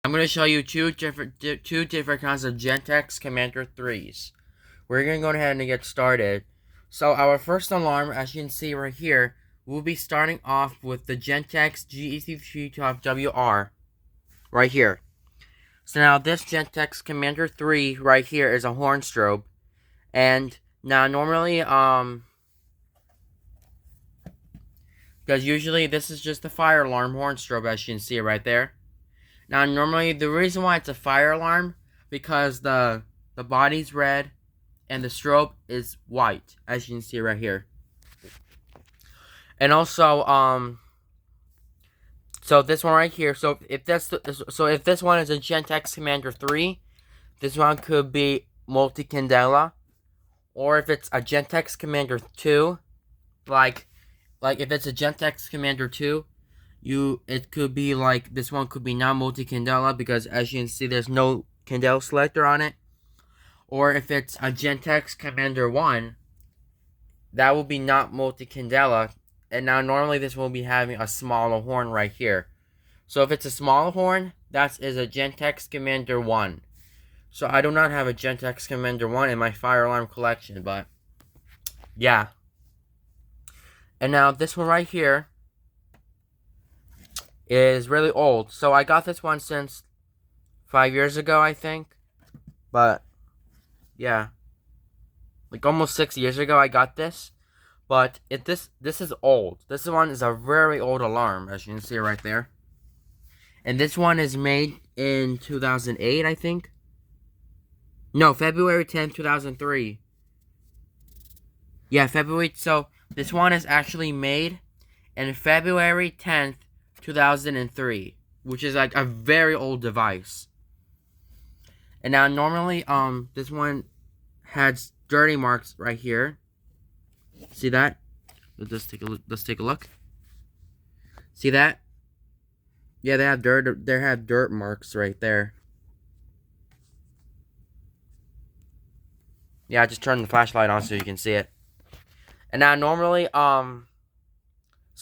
I'm going to show you two different kinds of Gentex Commander 3s. We're going to go ahead and get started. So our first alarm, as you can see right here, we'll be starting off with the Gentex GEC312WR right here. So now this Gentex Commander 3 right here is a horn strobe. And now normally, because usually this is just a fire alarm horn strobe, as you can see right there. Now, normally, the reason why it's a fire alarm, because the body's red, and the strobe is white, as you can see right here. And also, so this one right here, so if this one is a Gentex Commander 3, this one could be multi-candela. Or if it's a Gentex Commander 2, like if it's a Gentex Commander 2, it could be like, this one could be not multi-candela because as you can see there's no candela selector on it. Or if it's a Gentex Commander 1, that will be not multi-candela. And now normally this will be having a smaller horn right here. So if it's a smaller horn, that is a Gentex Commander 1. So I do not have a Gentex Commander 1 in my fire alarm collection, but yeah. And now this one right here is really old. So I got this one since 5 years ago, I think. But yeah, like almost 6 years ago I got this. But this is old. This one is a very old alarm, as you can see right there. And this one is made in 2008, I think. No, February 10th, 2003. Yeah, February. So this one is actually made in February 10th, 2003, which is like a very old device. And now normally this one has dirty marks right here. See that? Let's take a look. See that? Yeah, they have dirt marks right there. Yeah, I just turned the flashlight on so you can see it. And now normally so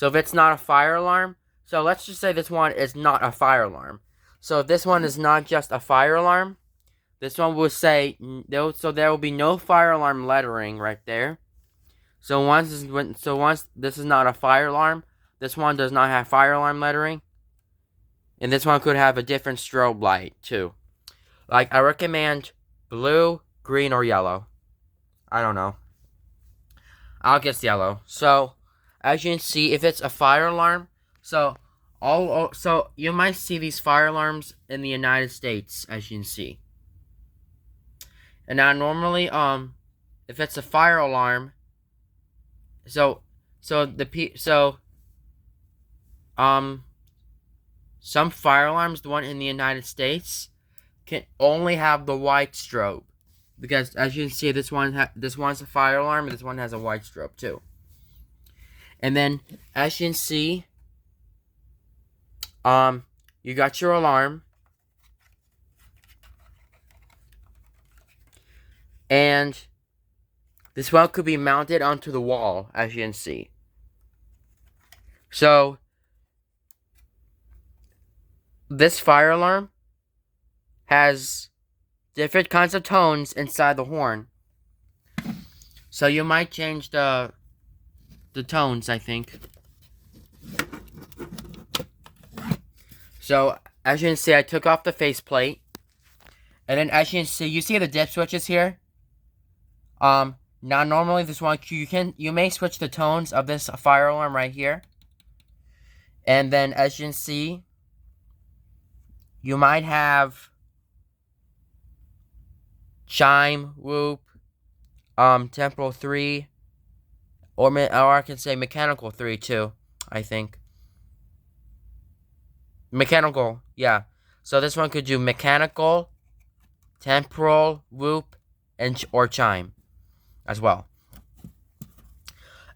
if it's not a fire alarm, so let's just say this one is not a fire alarm. So if this one is not just a fire alarm, this one will say, so there will be no fire alarm lettering right there. So once this is not a fire alarm, this one does not have fire alarm lettering. And this one could have a different strobe light too. Like I recommend blue, green, or yellow. I don't know. I'll guess yellow. So as you can see, if it's a fire alarm, so you might see these fire alarms in the United States, as you can see. And now normally, if it's a fire alarm, some fire alarms, the one in the United States, can only have the white strobe, because as you can see, this one's a fire alarm, and this one has a white strobe too. And then, as you can see, you got your alarm. And this one could be mounted onto the wall, as you can see. So, this fire alarm has different kinds of tones inside the horn. So you might change the tones, I think. So, as you can see, I took off the faceplate. And then as you can see, the dip switches here? Now normally this one, you may switch the tones of this fire alarm right here. And then as you can see, you might have chime, whoop, temporal 3, or I can say mechanical 3 too, I think. Mechanical, yeah. So this one could do mechanical, temporal, whoop, or chime as well.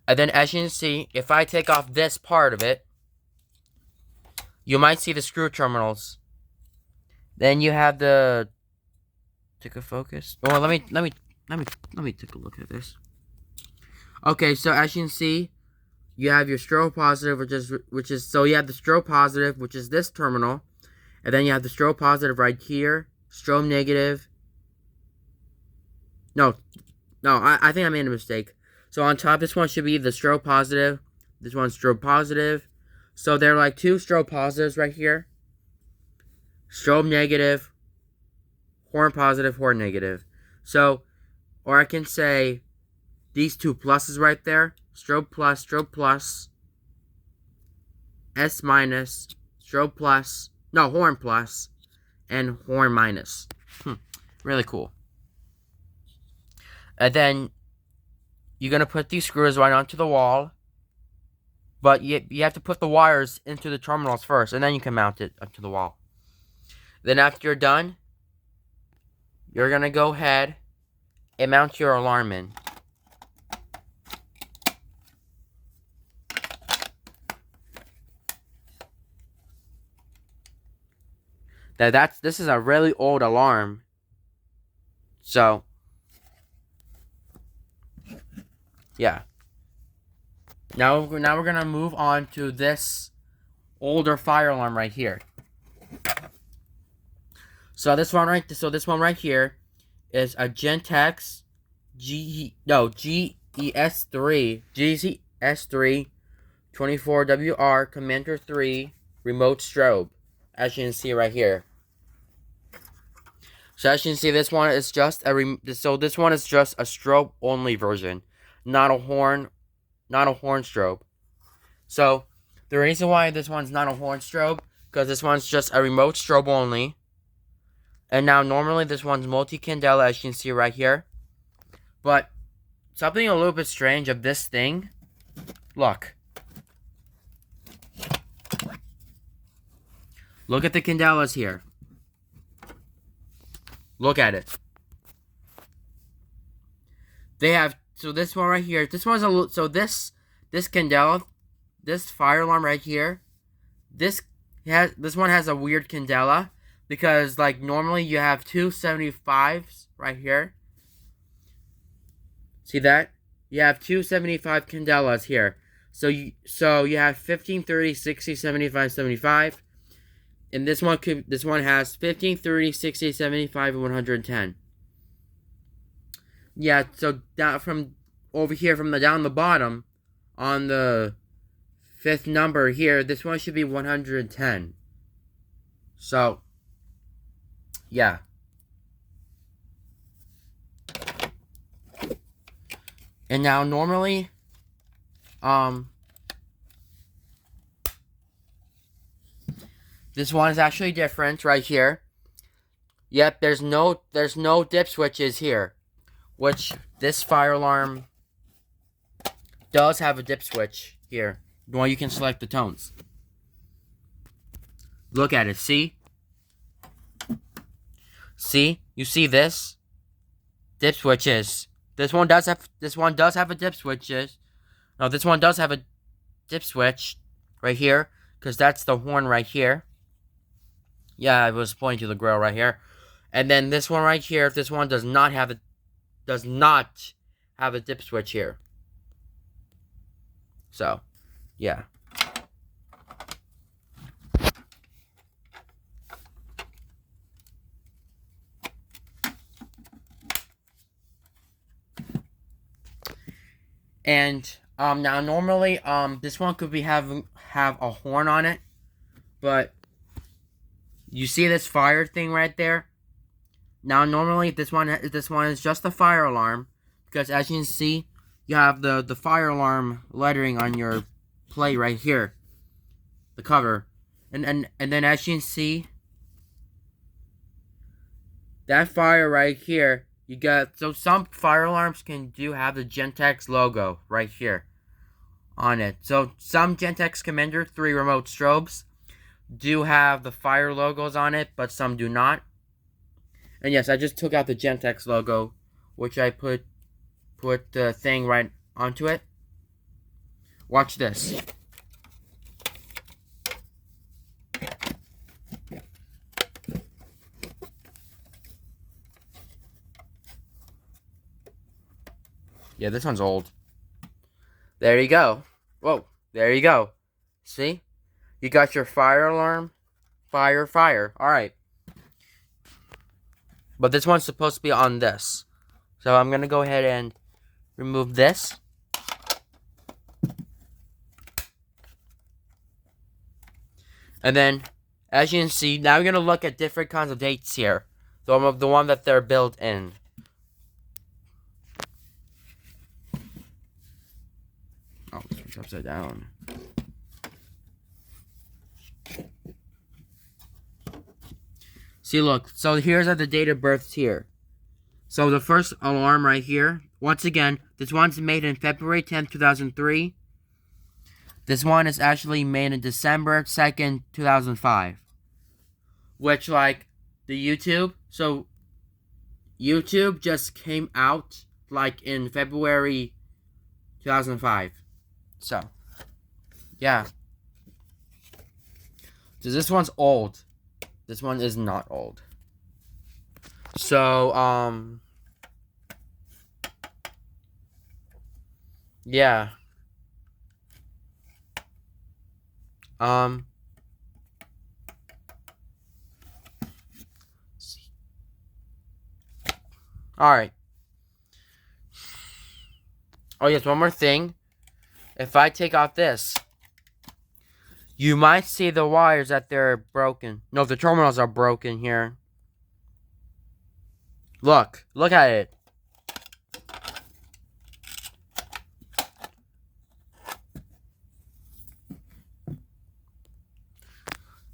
And then as you can see, if I take off this part of it, you might see the screw terminals. Then you have the, take a focus. Well, let me take a look at this. Okay, so as you can see, you have your strobe positive, which is so you have the strobe positive, which is this terminal, And then you have the strobe positive right here. Strobe negative. No, I think I made a mistake. So on top, this one should be the strobe positive. This one's strobe positive. So they're like two strobe positives right here. Strobe negative. Horn positive, horn negative. So, or I can say these two pluses right there. Strobe plus. S minus, strobe plus. No, horn plus. And horn minus. Really cool. And then you're going to put these screws right onto the wall. But you have to put the wires into the terminals first. And then you can mount it onto the wall. Then after you're done, you're going to go ahead and mount your alarm in. This is a really old alarm. So, yeah. Now we're gonna move on to this older fire alarm right here. So this one right here is a Gentex GES3 24WR Commander 3 remote strobe, as you can see right here. So as you can see, this one is just a strobe only version, not a horn strobe. So the reason why this one's not a horn strobe, because this one's just a remote strobe only. And now normally this one's multi-candela, as you can see right here. But something a little bit strange of this thing, look. Look at the candelas here. Look at it. They have, so this one right here, this one's a little, so this candela, this fire alarm right here, this one has a weird candela, because like normally you have two 75s right here. See that? You have two 75 candelas here. So you have 15, 30, 60, 75, 75. And this one has 15, 30, 60, 75, and 110. Yeah, so down from over here, down the bottom, on the 5th number here, this one should be 110. So, yeah. And now normally, this one is actually different right here. Yep, there's no dip switches here, which this fire alarm does have a dip switch here. Well, you can select the tones. Look at it. See? See? You see this? Dip switches. This one does have a dip switches. No, this one does have a dip switch right here, because that's the horn right here. Yeah, I was pointing to the grill right here. And then this one right here, this one does not have a dip switch here. So, yeah. And now normally this one could have a horn on it, but you see this fire thing right there? Now normally this one is just a fire alarm, because as you can see, you have the fire alarm lettering on your plate right here, the cover, and then as you can see, that fire right here, you got, so some fire alarms do have the Gentex logo right here on it. So some Gentex Commander 3 remote strobes do have the fire logos on it, but some do not. And yes, I just took out the Gentex logo, which I put the thing right onto it. Watch this. Yeah, this one's old. There you go. Whoa, there you go. See? You got your fire alarm fire, fire. Alright. But this one's supposed to be on this. So I'm going to go ahead and remove this. And then, as you can see, now we're going to look at different kinds of dates here. The one that they're built in. Oh, it's upside down. See, look. So here's the date of births here. So the first alarm right here. Once again, this one's made in February 10th, 2003. This one is actually made in December 2nd, 2005. Which, like, the YouTube. So, YouTube just came out, like, in February 2005. So, yeah. So this one's old. This one is not old. So, yeah. Alright. Oh, yes, one more thing. If I take off this, you might see the wires that they're broken. No, the terminals are broken here. Look at it.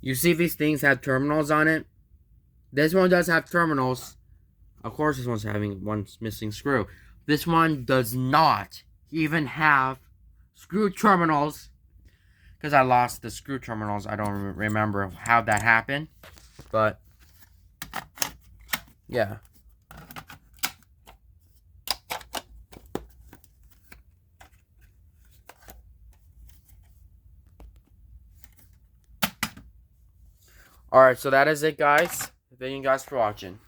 You see these things have terminals on it? This one does have terminals. Of course, this one's having one missing screw. This one does not even have screw terminals. Because I lost the screw terminals. I don't remember how that happened. But, yeah. Alright, so that is it, guys. Thank you guys for watching.